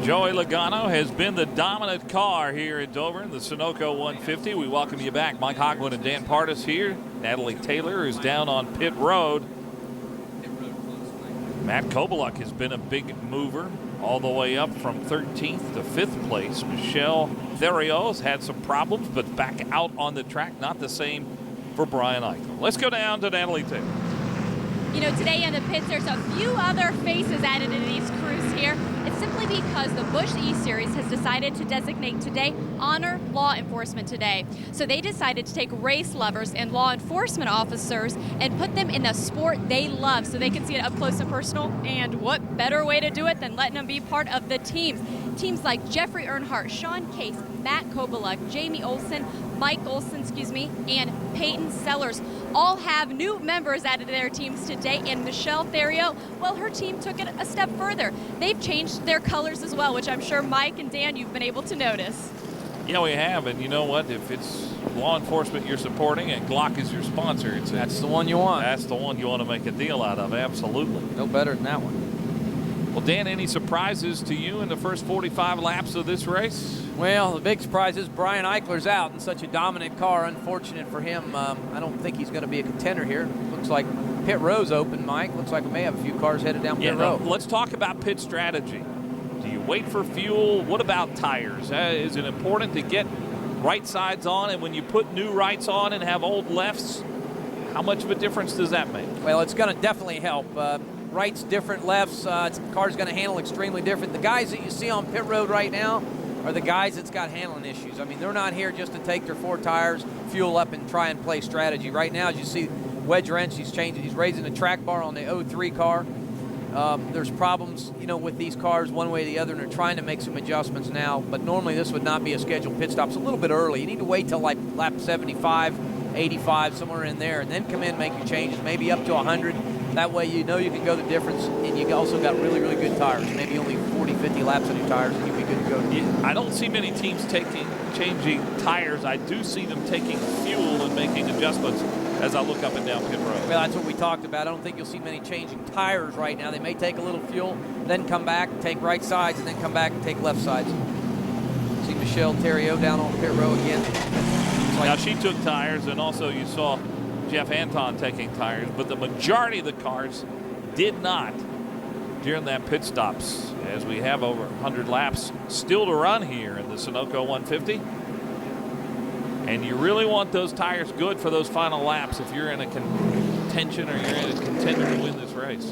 Joey Logano has been the dominant car here in Dover in the Sunoco 150. We welcome you back. Mike Hogland and Dan Partis here. Natalie Taylor is down on pit road. Matt Kobaluk has been a big mover all the way up from 13th to 5th place. Michelle Theriot has had some problems, but back out on the track. Not the same for Brian Eichel. Let's go down to Natalie Taylor. You know, today in the pits, there's a few other faces added to these crews here. It's simply because the Busch E-Series has decided to designate today Honor Law Enforcement Today. So they decided to take race lovers and law enforcement officers and put them in the sport they love so they can see it up close and personal. And what better way to do it than letting them be part of the teams? Teams like Jeffrey Earnhardt, Sean Case, Matt Kobaluk, Jamie Olson, Mike Olson, and Peyton Sellers all have new members added to their teams today. And Michelle Theriot, well, her team took it a step further. They've changed their colors as well, which I'm sure Mike and Dan, you've been able to notice. Yeah, we have, and you know what? If it's law enforcement you're supporting and Glock is your sponsor, that's the one you want. That's the one you want to make a deal out of, absolutely. No better than that one. Well, Dan, any surprises to you in the first 45 laps of this race? Well, the big surprise is Brian Eichler's out in such a dominant car. Unfortunate for him. I don't think he's going to be a contender here. Looks like pit row's open, Mike. Looks like we may have a few cars headed down pit row. Let's talk about pit strategy. Do you wait for fuel? What about tires? Is it important to get right sides on? And when you put new rights on and have old lefts, how much of a difference does that make? Well, it's going to definitely help. Rights different, lefts. Car's going to handle extremely different. The guys that you see on pit road right now are the guys that's got handling issues. I mean, they're not here just to take their 4 tires, fuel up, and try and play strategy. Right now, as you see, wedge wrench, he's changing. He's raising the track bar on the 03 car. There's problems, you know, with these cars one way or the other, and they're trying to make some adjustments now. But normally, this would not be a scheduled pit stop. It's a little bit early. You need to wait till like lap 75, 85, somewhere in there, and then come in and make your changes, maybe up to 100. That way you know you can go the difference, and you also got really, really good tires. Maybe only 40, 50 laps on your tires, and you'll be good to go. Yeah, I don't see many teams changing tires. I do see them taking fuel and making adjustments as I look up and down pit road. Well, that's what we talked about. I don't think you'll see many changing tires right now. They may take a little fuel, then come back, take right sides, and then come back and take left sides. See Michelle Theriot down on pit row again. Now she took tires, and also you saw Jeff Anton taking tires, but the majority of the cars did not during that pit stops, as we have over 100 laps still to run here in the Sunoco 150. And you really want those tires good for those final laps if you're in a contention or you're in a contender to win this race.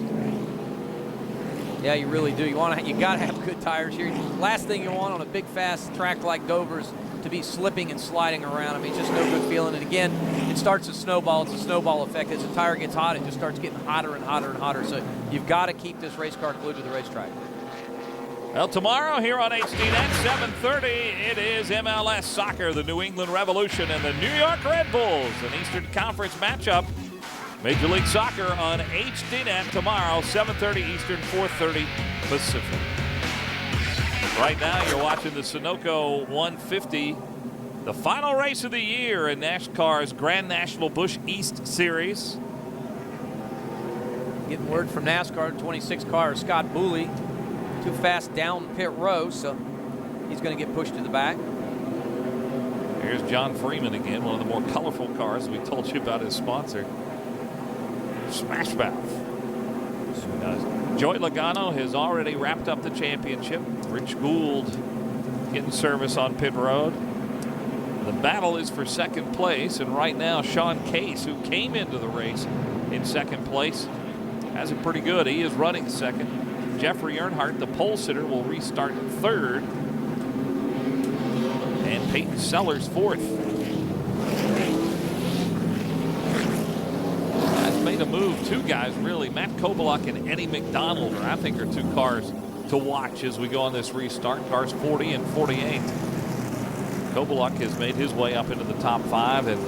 Yeah, you really do. You got to have good tires here. Last thing you want on a big fast track like Dover is to be slipping and sliding around. I mean, it's just no good feeling. And again, it starts to snowball. It's a snowball effect. As the tire gets hot, it just starts getting hotter and hotter and hotter. So you've got to keep this race car glued to the racetrack. Well, tomorrow here on HDNet, 7:30, it is MLS Soccer, the New England Revolution and the New York Red Bulls, an Eastern Conference matchup. Major League Soccer on HDNet tomorrow, 7:30 Eastern, 4:30 Pacific. Right now, you're watching the Sunoco 150, the final race of the year in NASCAR's Grand National Busch East Series. Getting word from NASCAR, 26 car, Scott Booley, too fast down pit row, so he's going to get pushed to the back. Here's John Freeman again, one of the more colorful cars we told you about his sponsor. Smash Mouth. Joey Logano has already wrapped up the championship. Rich Gould getting service on pit road. The battle is for second place, and right now Sean Case, who came into the race in second place, has it pretty good. He is running second. Jeffrey Earnhardt, the pole sitter, will restart third, and Peyton Sellers fourth. Made a move. 2 guys really, Matt Kobaluk and Eddie McDonald, I think, are 2 cars to watch as we go on this restart. Cars 40 and 48. Kobaluk has made his way up into the top 5, and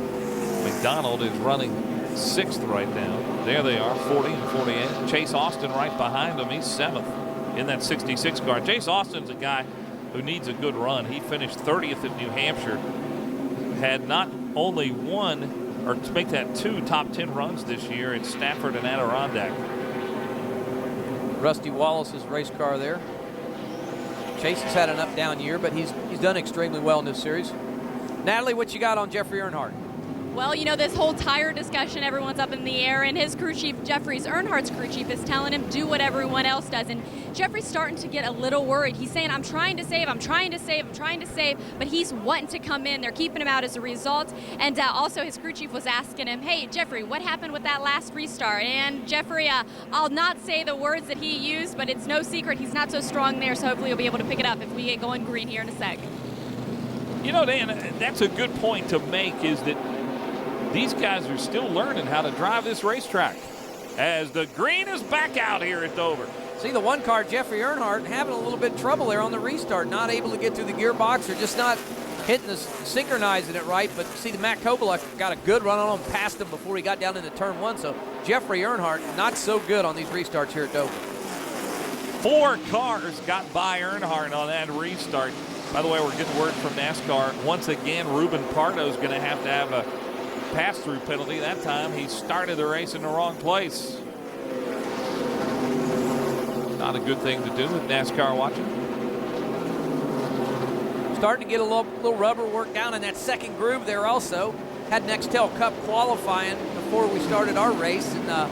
McDonald is running 6th right now. There they are, 40 and 48. Chase Austin right behind him. He's 7th in that 66 car. Chase Austin's a guy who needs a good run. He finished 30th at New Hampshire. Had not only one, or to make that 2 top 10 runs this year in Stafford and Adirondack. Rusty Wallace's race car there. Chase has had an up-down year, but he's done extremely well in this series. Natalie, what you got on Jeffrey Earnhardt? Well, you know, this whole tire discussion, everyone's up in the air, and his crew chief, Earnhardt's crew chief, is telling him do what everyone else does. And Jeffrey's starting to get a little worried. He's saying, I'm trying to save, but he's wanting to come in. They're keeping him out as a result. And also his crew chief was asking him, hey, Jeffrey, what happened with that last restart? And Jeffrey, I'll not say the words that he used, but it's no secret he's not so strong there, so hopefully he'll be able to pick it up if we get going green here in a sec. You know, Dan, that's a good point to make, is that these guys are still learning how to drive this racetrack as the green is back out here at Dover. See, the one car, Jeffrey Earnhardt, having a little bit of trouble there on the restart, not able to get through the gearbox or just not hitting the synchronizing it right. But see, the Matt Kobaluk got a good run on him, passed him before he got down into turn one. So Jeffrey Earnhardt not so good on these restarts here at Dover. 4 cars got by Earnhardt on that restart. By the way, we're getting word from NASCAR. Once again, Ruben Pardo is going to have a pass-through penalty. That time he started the race in the wrong place. Not a good thing to do with NASCAR watching. Starting to get a little rubber work down in that second groove there also. Had Nextel Cup qualifying before we started our race, and a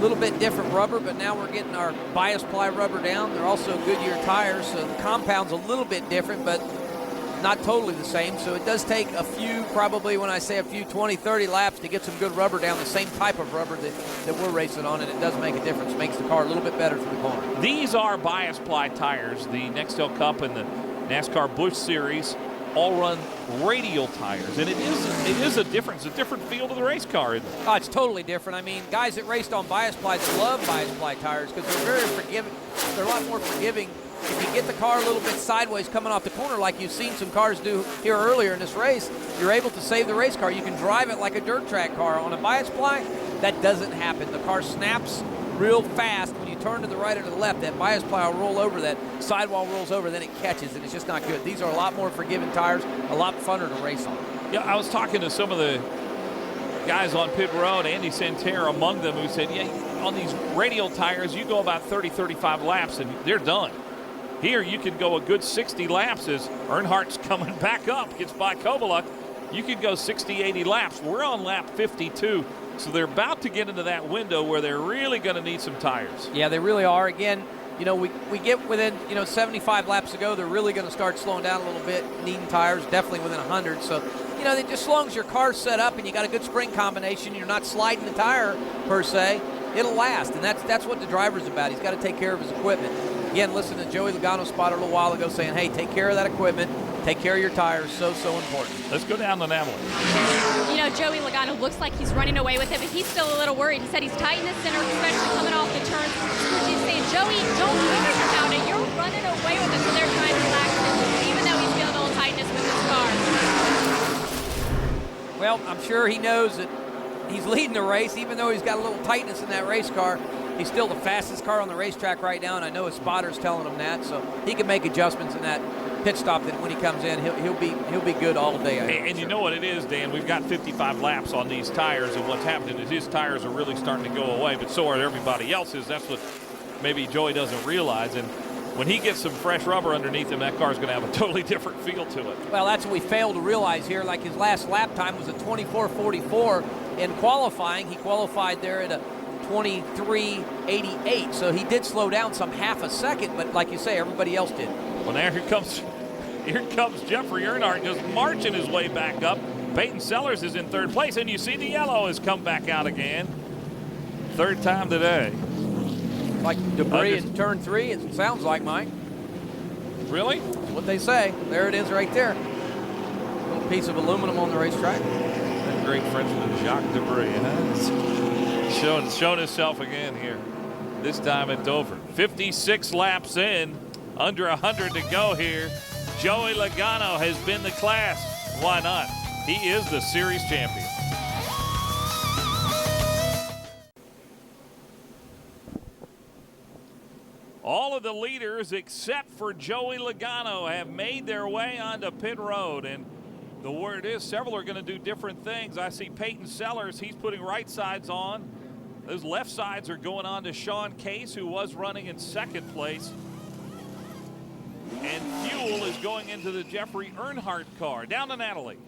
little bit different rubber, but now we're getting our bias ply rubber down. They're also Goodyear tires, so the compound's a little bit different, but not totally the same. So it does take a few, probably when I say a few, 20, 30 laps to get some good rubber down, the same type of rubber that we're racing on, and it does make a difference. Makes the car a little bit better for the corner. These are bias ply tires. The Nextel Cup and the NASCAR Busch Series all run radial tires, and it is a difference, a different feel to the race car, isn't it? Oh, it's totally different. I mean, guys that raced on bias plies love bias ply tires because they're very forgiving. They're a lot more forgiving. If you get the car a little bit sideways coming off the corner like you've seen some cars do here earlier in this race, you're able to save the race car. You can drive it like a dirt track car. On a bias ply, that doesn't happen. The car snaps real fast. When you turn to the right or to the left, that bias ply will roll over, that sidewall rolls over, then it catches, and it's just not good. These are a lot more forgiving tires, a lot funner to race on. Yeah, I was talking to some of the guys on pit road, Andy Santerre among them, who said, yeah, on these radial tires, you go about 30, 35 laps, and they're done. Here, you can go a good 60 laps as Earnhardt's coming back up, gets by Kobaluk. You could go 60, 80 laps. We're on lap 52, so they're about to get into that window where they're really going to need some tires. Yeah, they really are. Again, you know, we get within, 75 laps to go, they're really going to start slowing down a little bit, needing tires, definitely within 100. So, just as long as your car's set up and you got a good spring combination, you're not sliding the tire per se, it'll last. And that's what the driver's about. He's got to take care of his equipment. Again, listen to Joey Logano spot a little while ago saying, hey, take care of that equipment, take care of your tires, so important. Let's go down the Natalie. Joey Logano looks like he's running away with it, but he's still a little worried. He said he's tight in the center, especially coming off the turns. He's saying, Joey, don't worry about it. You're running away with it, so they're trying to relax him, even though he's feeling a little tightness with his car. Well, I'm sure he knows that he's leading the race, even though he's got a little tightness in that race car. He's still the fastest car on the racetrack right now, and I know his spotter's telling him that, so he can make adjustments in that pit stop that when he comes in, he'll be good all day. And you know what it is, Dan? We've got 55 laps on these tires, and what's happening is his tires are really starting to go away, but so are everybody else's. That's what maybe Joey doesn't realize. And when he gets some fresh rubber underneath him, that car's going to have a totally different feel to it. Well, that's what we failed to realize here. Like his last lap time was a 24:44 in qualifying. He qualified there at a 23:88, so he did slow down some half a second, but like you say, everybody else did. Well, now here comes Jeffrey Earnhardt just marching his way back up. Peyton Sellers is in third place, and you see the yellow has come back out again. Third time today. Like debris in turn 3, it sounds like, Mike. Really? That's what they say. There it is right there. Little piece of aluminum on the racetrack. That great Frenchman, Jacques Debris, huh? Showing himself again here. This time at Dover. 56 laps in, under 100 to go here. Joey Logano has been the class. Why not? He is the series champion. All of the leaders except for Joey Logano have made their way onto pit road, and the word is several are going to do different things. I see Peyton Sellers, he's putting right sides on. Those left sides are going on to Sean Case, who was running in second place. And fuel is going into the Jeffrey Earnhardt car. Down to Natalie.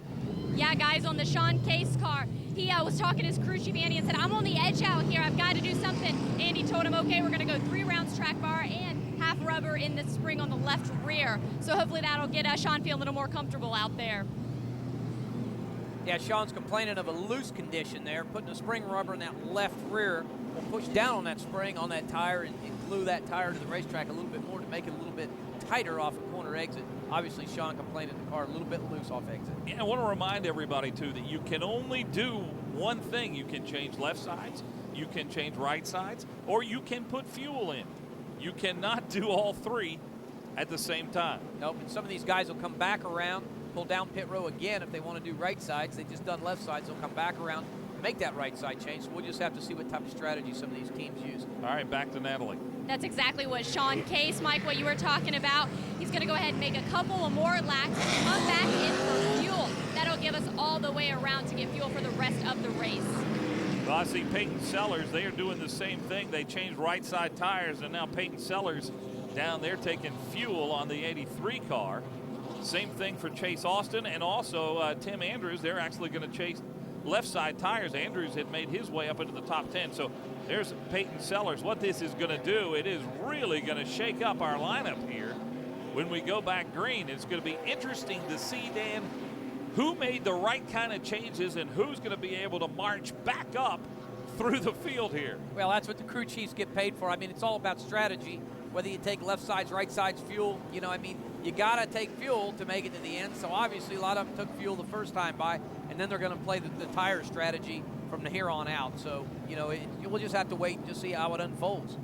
Yeah, guys, on the Sean Case car, he was talking to his crew chief, Andy, and said, I'm on the edge out here. I've got to do something. Andy told him, okay, we're going to go 3 rounds track bar and half rubber in the spring on the left rear. So hopefully that'll get Sean feeling a little more comfortable out there. Yeah, Sean's complaining of a loose condition there. Putting the spring rubber in that left rear will push down on that spring on that tire and glue that tire to the racetrack a little bit more to make it a little bit tighter off a corner exit. Obviously, Sean complaining the car a little bit loose off exit. Yeah, I want to remind everybody, too, that you can only do one thing. You can change left sides, you can change right sides, or you can put fuel in. You cannot do all 3 at the same time. Nope, and some of these guys will come back around, pull down pit row again if they want to do right sides. They just done left sides. They'll come back around, make that right side change. So we'll just have to see what type of strategy some of these teams use. All right, back to Natalie. That's exactly what Sean Case, Mike, what you were talking about. He's going to go ahead and make a couple of more laps and come back in for fuel. That'll give us all the way around to get fuel for the rest of the race. Well, I see Peyton Sellers. They are doing the same thing. They changed right side tires, and now Peyton Sellers down there taking fuel on the 83 car. Same thing for Chase Austin and also Tim Andrews. They're actually going to chase left side tires. Andrews had made his way up into the top 10. So there's Peyton Sellers. What this is going to do, it is really going to shake up our lineup here when we go back green. It's going to be interesting to see, Dan, who made the right kind of changes and who's going to be able to march back up through the field here. Well, that's what the crew chiefs get paid for. I mean, it's all about strategy. Whether you take left sides, right sides, fuel, you got to take fuel to make it to the end. So obviously a lot of them took fuel the first time by, and then they're going to play the tire strategy from here on out. So, we'll just have to wait and just see how it unfolds.